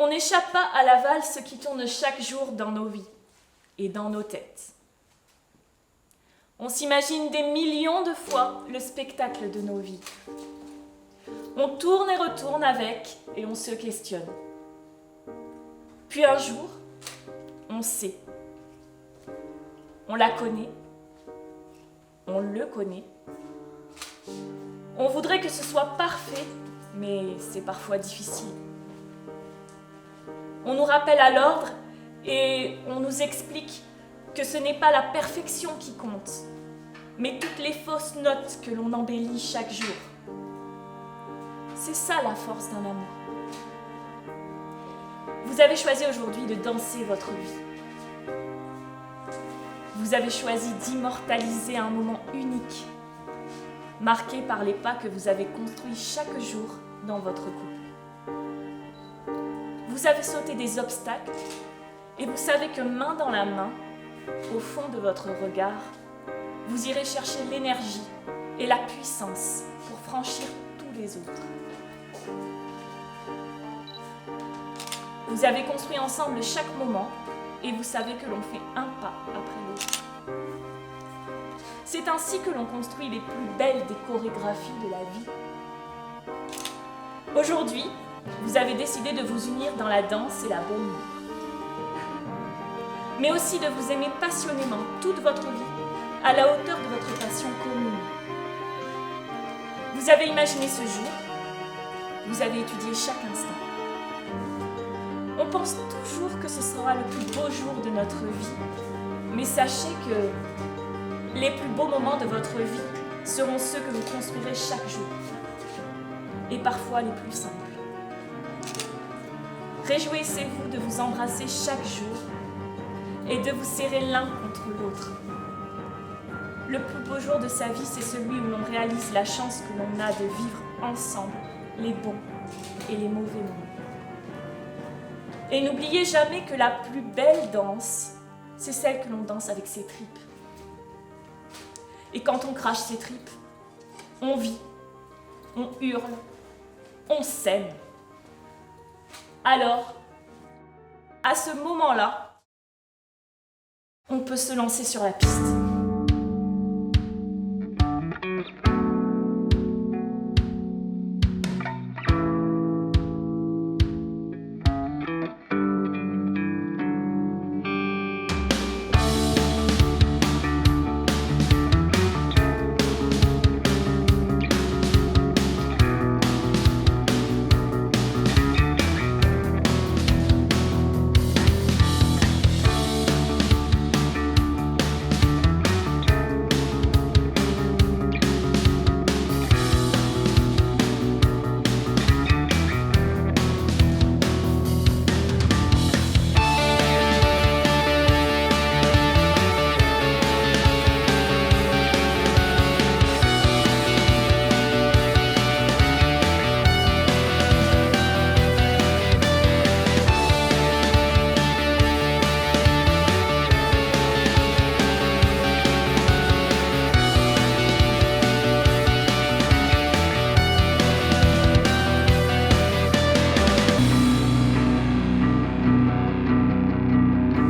On n'échappe pas à la valse qui tourne chaque jour dans nos vies et dans nos têtes. On s'imagine des millions de fois le spectacle de nos vies. On tourne et retourne avec et on se questionne. Puis un jour, on sait. On la connaît. On le connaît. On voudrait que ce soit parfait, mais c'est parfois difficile. On nous rappelle à l'ordre et on nous explique que ce n'est pas la perfection qui compte, mais toutes les fausses notes que l'on embellit chaque jour. C'est ça la force d'un amour. Vous avez choisi aujourd'hui de danser votre vie. Vous avez choisi d'immortaliser un moment unique, marqué par les pas que vous avez construits chaque jour dans votre couple. Vous avez sauté des obstacles et vous savez que main dans la main, au fond de votre regard, vous irez chercher l'énergie et la puissance pour franchir tous les autres. Vous avez construit ensemble chaque moment et vous savez que l'on fait un pas après l'autre. C'est ainsi que l'on construit les plus belles des chorégraphies de la vie. Aujourd'hui, vous avez décidé de vous unir dans la danse et la bonne humeur, mais aussi de vous aimer passionnément toute votre vie, à la hauteur de votre passion commune. Vous avez imaginé ce jour, vous avez étudié chaque instant. On pense toujours que ce sera le plus beau jour de notre vie, mais sachez que les plus beaux moments de votre vie seront ceux que vous construirez chaque jour, et parfois les plus simples. Réjouissez-vous de vous embrasser chaque jour et de vous serrer l'un contre l'autre. Le plus beau jour de sa vie, c'est celui où l'on réalise la chance que l'on a de vivre ensemble les bons et les mauvais moments. Et n'oubliez jamais que la plus belle danse, c'est celle que l'on danse avec ses tripes. Et quand on crache ses tripes, on vit, on hurle, on s'aime. Alors, à ce moment-là, on peut se lancer sur la piste.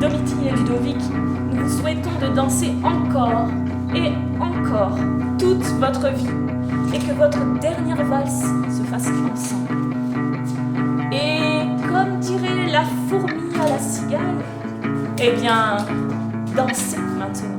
Domitille et Ludovic, nous vous souhaitons de danser encore et encore toute votre vie et que votre dernière valse se fasse ensemble. Et comme dirait la fourmi à la cigale, eh bien, dansez maintenant.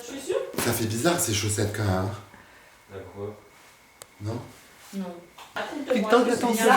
Je suis sûre. Ça fait bizarre ces chaussettes quand même. D'accord. Non? Non. Puis le temps que le temps se joue.